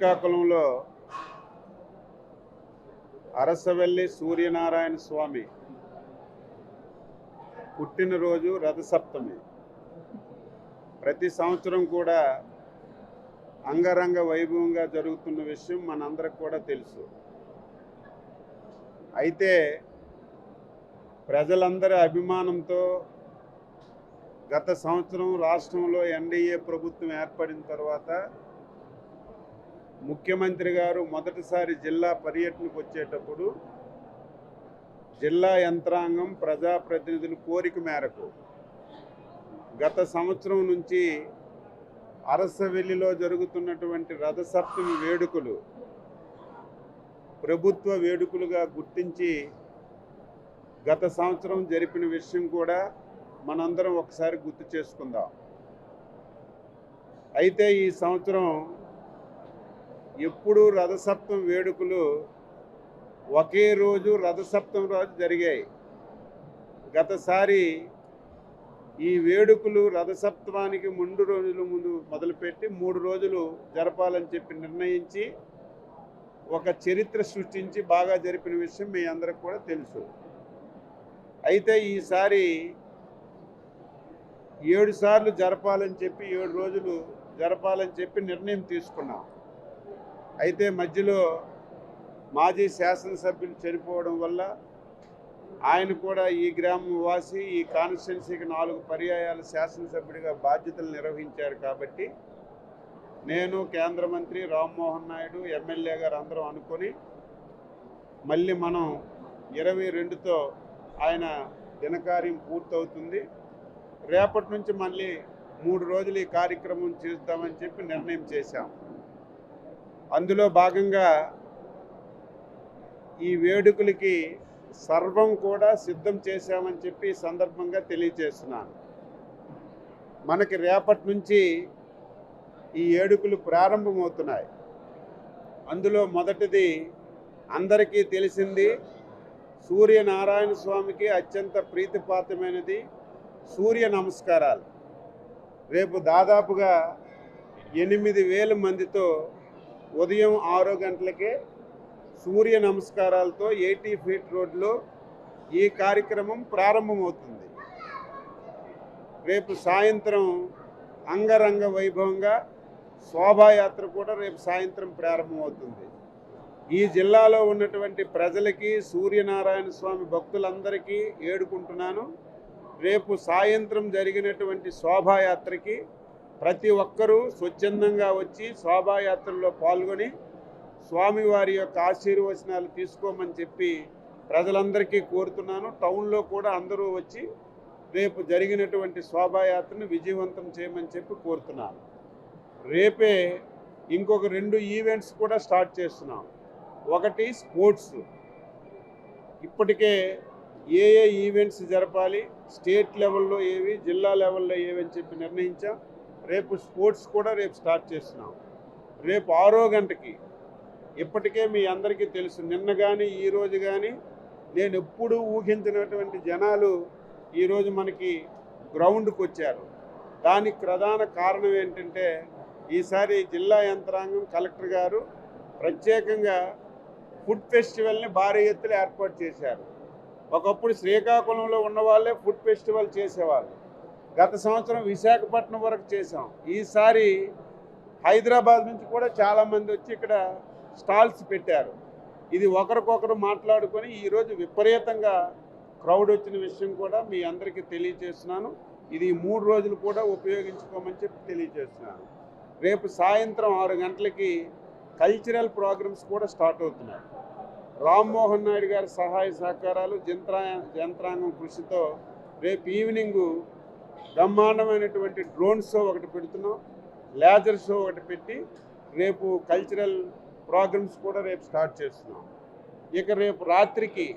శ్రీకాకుళంలో అరసవెల్లి సూర్యనారాయణ స్వామి పుట్టినరోజు రథసప్తమి. ప్రతి సంవత్సరం కూడా అంగరంగ వైభవంగా జరుగుతున్న విషయం మనందరికి కూడా తెలుసు. అయితే ప్రజలందరి అభిమానంతో గత సంవత్సరం రాష్ట్రంలో ఎన్డీఏ ప్రభుత్వం ఏర్పడిన తర్వాత ముఖ్యమంత్రి గారు మొదటిసారి జిల్లా పర్యటనకు వచ్చేటప్పుడు జిల్లా యంత్రాంగం ప్రజాప్రతినిధుల కోరిక మేరకు గత సంవత్సరం నుంచి అరసవెల్లిలో జరుగుతున్నటువంటి రథసప్తమి వేడుకలు ప్రభుత్వ వేడుకలుగా గుర్తించి గత సంవత్సరం జరిపిన విషయం కూడా మనందరం ఒకసారి గుర్తు చేసుకుందాం. అయితే ఈ సంవత్సరం ఎప్పుడు రథసప్తమి వేడుకలు ఒకే రోజు రథసప్తమి రోజు జరిగాయి. గతసారి ఈ వేడుకలు రథసప్తమానికి 2 రోజుల ముందు మొదలుపెట్టి 3 రోజులు జరపాలని చెప్పి నిర్ణయించి ఒక చరిత్ర సృష్టించి బాగా జరిపిన విషయం మీ అందరికి కూడా తెలుసు. అయితే ఈసారి 7 సార్లు జరపాలని చెప్పి 7 రోజులు జరపాలని చెప్పి నిర్ణయం తీసుకున్నాం. అయితే మధ్యలో మాజీ శాసనసభ్యులు చనిపోవడం వల్ల ఆయన కూడా ఈ గ్రామం వాసి ఈ కాన్స్టిట్యున్సీకి 4 పర్యాయాలు శాసనసభ్యుడిగా బాధ్యతలు నిర్వహించారు. కాబట్టి నేను, కేంద్ర మంత్రి రామ్మోహన్ నాయుడు, ఎమ్మెల్యే గారు అందరం అనుకొని మళ్ళీ మనం 22తో ఆయన దినకార్యం పూర్తవుతుంది. రేపటి నుంచి మళ్ళీ 3 రోజులు ఈ కార్యక్రమం చేద్దామని చెప్పి నిర్ణయం చేశాం. అందులో భాగంగా ఈ వేడుకలకి సర్వం కూడా సిద్ధం చేశామని చెప్పి ఈ సందర్భంగా తెలియజేస్తున్నాను. మనకి రేపటి నుంచి ఈ వేడుకలు ప్రారంభమవుతున్నాయి. అందులో మొదటిది అందరికీ తెలిసింది, సూర్యనారాయణ స్వామికి అత్యంత ప్రీతిపాత్రమైనది సూర్య నమస్కారాలు. రేపు దాదాపుగా 8,000 మందితో ఉదయం 6 గంటలకే సూర్య నమస్కారాలతో 80 ఫీట్ రోడ్లో ఈ కార్యక్రమం ప్రారంభమవుతుంది. రేపు సాయంత్రం అంగరంగ వైభవంగా శోభాయాత్ర కూడా రేపు సాయంత్రం ప్రారంభమవుతుంది. ఈ జిల్లాలో ఉన్నటువంటి ప్రజలకి, సూర్యనారాయణ స్వామి భక్తులందరికీ ఏడుకుంటున్నాను, రేపు సాయంత్రం జరిగినటువంటి శోభాయాత్రకి ప్రతి ఒక్కరూ స్వచ్ఛందంగా వచ్చి శోభాయాత్రలో పాల్గొని స్వామివారి యొక్క ఆశీర్వచనాలు తీసుకోమని చెప్పి ప్రజలందరికీ కోరుతున్నాను. టౌన్లో కూడా అందరూ వచ్చి రేపు జరిగినటువంటి శోభాయాత్రను విజయవంతం చేయమని చెప్పి కోరుతున్నాను. రేపే ఇంకొక 2 ఈవెంట్స్ కూడా స్టార్ట్ చేస్తున్నాం. ఒకటి స్పోర్ట్స్. ఇప్పటికే ఏ ఈవెంట్స్ జరపాలి, స్టేట్ లెవెల్లో ఏవి, జిల్లా లెవెల్లో ఏవి అని చెప్పి నిర్ణయించాం. రేపు స్పోర్ట్స్ కూడా రేపు స్టార్ట్ చేస్తున్నాం. రేపు 6 గంటకి ఇప్పటికే మీ అందరికీ తెలుసు, నిన్న కానీ ఈరోజు కానీ నేను ఎప్పుడూ ఊహించినటువంటి జనాలు ఈరోజు మనకి గ్రౌండ్కి వచ్చారు. దానికి ప్రధాన కారణం ఏంటంటే ఈసారి జిల్లా యంత్రాంగం, కలెక్టర్ గారు ప్రత్యేకంగా ఫుడ్ ఫెస్టివల్ని భారీ ఎత్తున ఏర్పాటు చేశారు. ఒకప్పుడు శ్రీకాకుళంలో ఉన్న వాళ్ళే ఫుడ్ ఫెస్టివల్ చేసేవాళ్ళు. గత సంవత్సరం విశాఖపట్నం వరకు చేసాం. ఈసారి హైదరాబాద్ నుంచి కూడా చాలామంది వచ్చి ఇక్కడ స్టాల్స్ పెట్టారు. ఇది ఒకరికొకరు మాట్లాడుకొని ఈరోజు విపరీతంగా క్రౌడ్ వచ్చిన విషయం కూడా మీ అందరికీ తెలియజేస్తున్నాను. ఇది 3 రోజులు కూడా ఉపయోగించుకోమని చెప్పి తెలియజేస్తున్నాను. రేపు సాయంత్రం 6 గంటలకి కల్చరల్ ప్రోగ్రామ్స్ కూడా స్టార్ట్ అవుతున్నాయి. రామ్మోహన్ నాయుడు గారి సహాయ సహకారాలు, యంత్రాంగం కృషితో రేపు ఈవినింగు బ్రహ్మాండమైనటువంటి డ్రోన్ షో ఒకటి పెడుతున్నాం, లేజర్ షో ఒకటి పెట్టి రేపు కల్చరల్ ప్రోగ్రామ్స్ కూడా రేపు స్టార్ట్ చేస్తున్నాం. ఇక రేపు రాత్రికి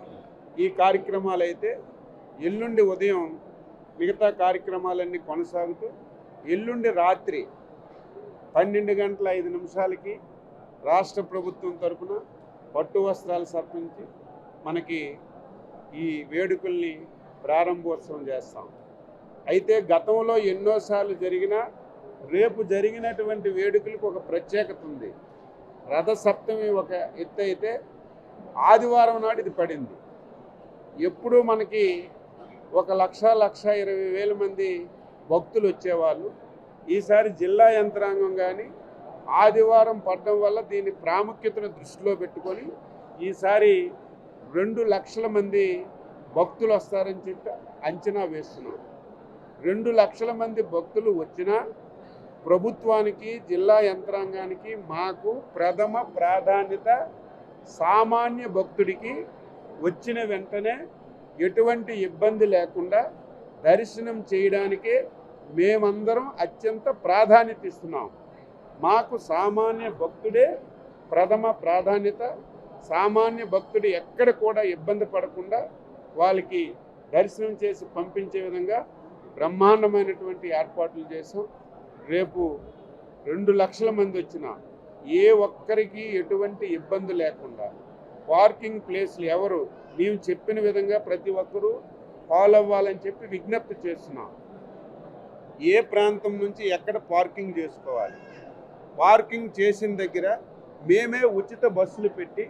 ఈ కార్యక్రమాలు అయితే ఎల్లుండి ఉదయం మిగతా కార్యక్రమాలన్నీ కొనసాగుతూ ఎల్లుండి రాత్రి 12:05 రాష్ట్ర ప్రభుత్వం తరఫున పట్టు వస్త్రాలు సమర్పించి మనకి ఈ వేడుకల్ని ప్రారంభోత్సవం చేస్తాం. అయితే గతంలో ఎన్నోసార్లు జరిగినా రేపు జరిగినటువంటి వేడుకలకు ఒక ప్రత్యేకత ఉంది. రథసప్తమి ఒక ఎత్తు అయితే ఆదివారం నాడు ఇది పడింది. ఎప్పుడూ మనకి 1,20,000 మంది భక్తులు వచ్చేవాళ్ళు. ఈసారి జిల్లా యంత్రాంగం కానీ ఆదివారం పడడం వల్ల దీని ప్రాముఖ్యతను దృష్టిలో పెట్టుకొని ఈసారి 2 లక్షల మంది భక్తులు వస్తారని చెప్పి అంచనా వేస్తున్నాం. 2 లక్షల మంది భక్తులు వచ్చినా ప్రభుత్వానికి, జిల్లా యంత్రాంగానికి మాకు ప్రథమ ప్రాధాన్యత సామాన్య భక్తుడికి వచ్చిన వెంటనే ఎటువంటి ఇబ్బంది లేకుండా దర్శనం చేయడానికే మేమందరం అత్యంత ప్రాధాన్యత ఇస్తున్నాం. మాకు సామాన్య భక్తుడే ప్రథమ ప్రాధాన్యత. సామాన్య భక్తుడు ఎక్కడ కూడా ఇబ్బంది పడకుండా వాళ్ళకి దర్శనం చేసి పంపించే విధంగా బ్రహ్మాండమైనటువంటి ఏర్పాట్లు చేసాం. రేపు 2 లక్షల మంది వచ్చినా ఏ ఒక్కరికి ఎటువంటి ఇబ్బంది లేకుండా పార్కింగ్ ప్లేస్లు ఎవరు మేము చెప్పిన విధంగా ప్రతి ఒక్కరూ ఫాలో అవ్వాలని చెప్పి విజ్ఞప్తి చేస్తున్నాం. ఏ ప్రాంతం నుంచి ఎక్కడ పార్కింగ్ చేసుకోవాలి, పార్కింగ్ చేసిన దగ్గర మేమే ఉచిత బస్సులు పెట్టి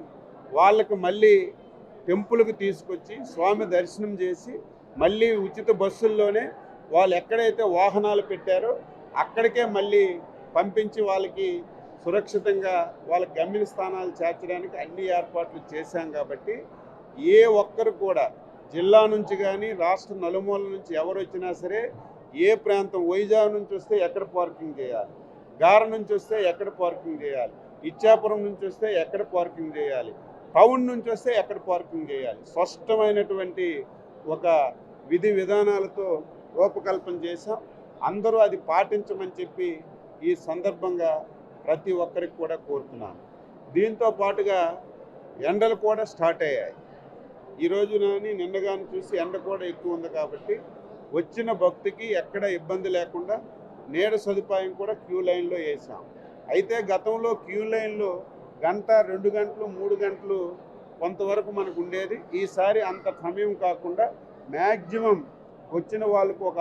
వాళ్ళకి మళ్ళీ టెంపుల్కి తీసుకొచ్చి స్వామి దర్శనం చేసి మళ్ళీ ఉచిత బస్సుల్లోనే వాళ్ళు ఎక్కడైతే వాహనాలు పెట్టారో అక్కడికే మళ్ళీ పంపించి వాళ్ళకి సురక్షితంగా వాళ్ళ గమ్య స్థానాలు చేర్చడానికి అన్ని ఏర్పాట్లు చేశాం. కాబట్టి ఏ ఒక్కరు కూడా జిల్లా నుంచి కానీ రాష్ట్ర నలుమూల నుంచి ఎవరు వచ్చినా సరే, ఏ ప్రాంతం వైజాగ్ నుంచి వస్తే ఎక్కడ పార్కింగ్ చేయాలి, గార నుంచి వస్తే ఎక్కడ పార్కింగ్ చేయాలి, ఇచ్చాపురం నుంచి వస్తే ఎక్కడ పార్కింగ్ చేయాలి, టౌన్ నుంచి వస్తే ఎక్కడ పార్కింగ్ చేయాలి, స్పష్టమైనటువంటి ఒక విధి విధానాలతో రూపకల్పన చేశాం. అందరూ అది పాటించమని చెప్పి ఈ సందర్భంగా ప్రతి ఒక్కరికి కూడా కోరుతున్నాను. దీంతో పాటుగా ఎండలు కూడా స్టార్ట్ అయ్యాయి. ఈరోజు కానీ నిన్న కానీ చూసి ఎండ కూడా ఎక్కువ ఉంది కాబట్టి వచ్చిన భక్తికి ఎక్కడ ఇబ్బంది లేకుండా నీడ సదుపాయం కూడా క్యూ లైన్లో వేసాం. అయితే గతంలో క్యూ లైన్లో 1 గంట 2 గంటలు 3 గంటలు కొంతవరకు మనకు ఉండేది. ఈసారి అంత సమయం కాకుండా మ్యాక్సిమం వచ్చిన వాళ్ళకు ఒక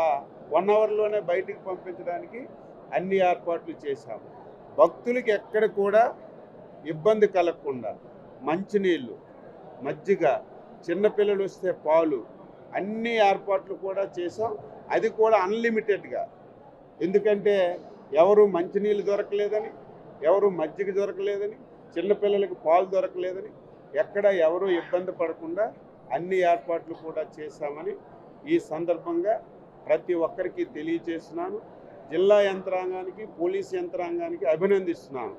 1 అవర్లోనే బయటికి పంపించడానికి అన్ని ఏర్పాట్లు చేశాము. భక్తులకి ఎక్కడ కూడా ఇబ్బంది కలగకుండా మంచినీళ్ళు, మజ్జిగ, చిన్నపిల్లలు వస్తే పాలు, అన్ని ఏర్పాట్లు కూడా చేసాం. అది కూడా అన్లిమిటెడ్గా. ఎందుకంటే ఎవరు మంచినీళ్ళు దొరకలేదని, ఎవరు మజ్జిగ దొరకలేదని, చిన్నపిల్లలకి పాలు దొరకలేదని ఎక్కడ ఎవరు ఇబ్బంది పడకుండా అన్ని ఏర్పాట్లు కూడా చేశామని ఈ సందర్భంగా ప్రతి ఒక్కరికి తెలియజేస్తున్నాను. జిల్లా యంత్రాంగానికి, పోలీస్ యంత్రాంగానికి అభినందిస్తున్నాను.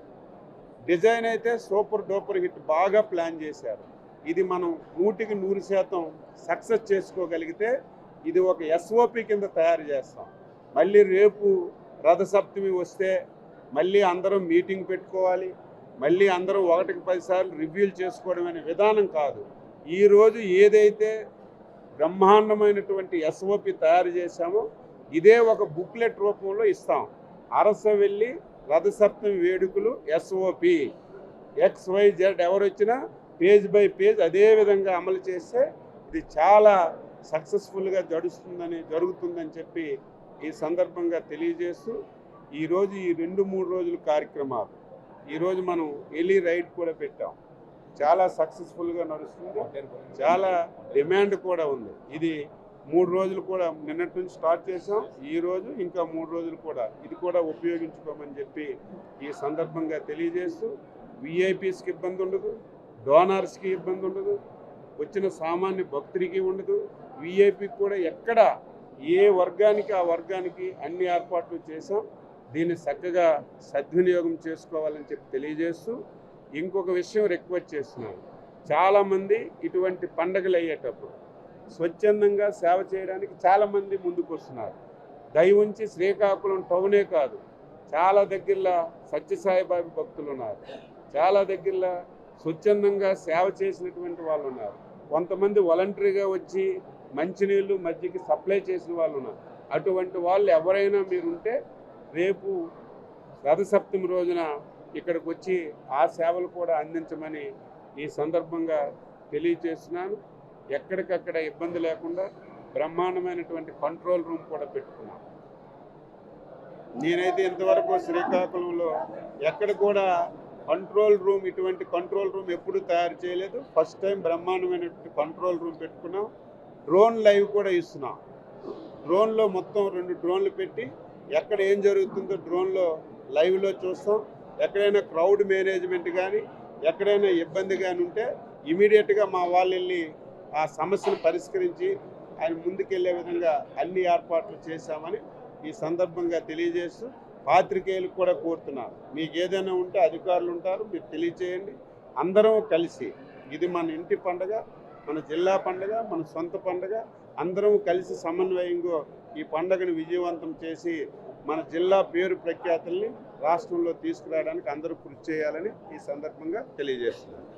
డిజైన్ అయితే సూపర్ డూపర్ హిట్, బాగా ప్లాన్ చేశారు. ఇది మనం 100కి 100% సక్సెస్ చేసుకోగలిగితే ఇది ఒక SOP కింద తయారు చేస్తాం. మళ్ళీ రేపు రథసప్తమి వస్తే మళ్ళీ అందరం మీటింగ్ పెట్టుకోవాలి, మళ్ళీ అందరం 1కి 10 సార్లు రివ్యూలు చేసుకోవడం అనే విధానం కాదు. ఈరోజు ఏదైతే బ్రహ్మాండమైనటువంటి SOP తయారు చేశామో ఇదే ఒక బుక్లెట్ రూపంలో ఇస్తాం. అరసవెల్లి రథసప్తమి వేడుకలు SOP XYZ ఎవరు వచ్చినా పేజ్ బై పేజ్ అదే విధంగా అమలు చేస్తే ఇది చాలా సక్సెస్ఫుల్గా జరుగుతుందని చెప్పి ఈ సందర్భంగా తెలియజేస్తూ ఈరోజు ఈ 2-3 రోజుల కార్యక్రమాలు, ఈరోజు మనం ఎలీ రైడ్ కూడా పెట్టాం. చాలా సక్సెస్ఫుల్గా నడుస్తుంది, చాలా డిమాండ్ కూడా ఉంది. ఇది 3 రోజులు కూడా నిన్నటి నుంచి స్టార్ట్ చేసాం. ఈరోజు ఇంకా 3 రోజులు కూడా ఇది కూడా ఉపయోగించుకోమని చెప్పి ఈ సందర్భంగా తెలియజేస్తూ VIPస్కి ఇబ్బంది ఉండదు, డోనర్స్కి ఇబ్బంది ఉండదు, వచ్చిన సామాన్య భక్తుడికి ఉండదు. VIPకి కూడా ఎక్కడ ఏ వర్గానికి ఆ వర్గానికి అన్ని ఏర్పాట్లు చేసాం. దీన్ని చక్కగా సద్వినియోగం చేసుకోవాలని చెప్పి తెలియజేస్తూ ఇంకొక విషయం రిక్వెస్ట్ చేస్తున్నాను. చాలామంది ఇటువంటి పండగలు అయ్యేటప్పుడు స్వచ్ఛందంగా సేవ చేయడానికి చాలామంది ముందుకు వస్తున్నారు. దయవుంచి శ్రీకాకుళం టౌనే కాదు, చాలా దగ్గరలో సత్యసాయిబాబా భక్తులు ఉన్నారు, చాలా దగ్గరలో స్వచ్ఛందంగా సేవ చేసినటువంటి వాళ్ళు ఉన్నారు, కొంతమంది వాలంటరీగా వచ్చి మంచినీళ్ళు మజ్జిగ సప్లై చేసిన వాళ్ళు ఉన్నారు. అటువంటి వాళ్ళు ఎవరైనా మీరుంటే రేపు రథసప్తమి రోజున ఇక్కడికి వచ్చి ఆ సేవలు కూడా అందించమని ఈ సందర్భంగా తెలియజేస్తున్నాను. ఎక్కడికక్కడ ఇబ్బంది లేకుండా బ్రహ్మాండమైనటువంటి కంట్రోల్ రూమ్ కూడా పెట్టుకున్నాం. నేనైతే ఇంతవరకు శ్రీకాకుళంలో ఎక్కడ కూడా కంట్రోల్ రూమ్, ఇటువంటి కంట్రోల్ రూమ్ ఎప్పుడు తయారు చేయలేదు. ఫస్ట్ టైం బ్రహ్మాండమైనటువంటి కంట్రోల్ రూమ్ పెట్టుకున్నాం. డ్రోన్ లైవ్ కూడా ఇస్తున్నాం. డ్రోన్లో మొత్తం 2 డ్రోన్లు పెట్టి ఎక్కడ ఏం జరుగుతుందో డ్రోన్లో లైవ్లో చూస్తాం. ఎక్కడైనా క్రౌడ్ మేనేజ్మెంట్ కానీ ఎక్కడైనా ఇబ్బంది కానీ ఉంటే ఇమీడియట్గా మా వాళ్ళు వెళ్ళి ఆ సమస్యను పరిష్కరించి ఆయన ముందుకెళ్లే విధంగా అన్ని ఏర్పాట్లు చేశామని ఈ సందర్భంగా తెలియజేస్తూ పాత్రికేయులకు కూడా కోరుతున్నాను. మీకు ఏదైనా ఉంటే అధికారులు ఉంటారు, మీరు తెలియచేయండి. అందరం కలిసి, ఇది మన ఇంటి పండుగ, మన జిల్లా పండుగ, మన సొంత పండుగ, అందరం కలిసి సమన్వయంగా ఈ పండుగను విజయవంతం చేసి మన జిల్లా పేరు ప్రఖ్యాతుల్ని రాష్ట్రంలో తీసుకురావడానికి అందరూ కృషి చేయాలని ఈ సందర్భంగా తెలియజేస్తున్నాను.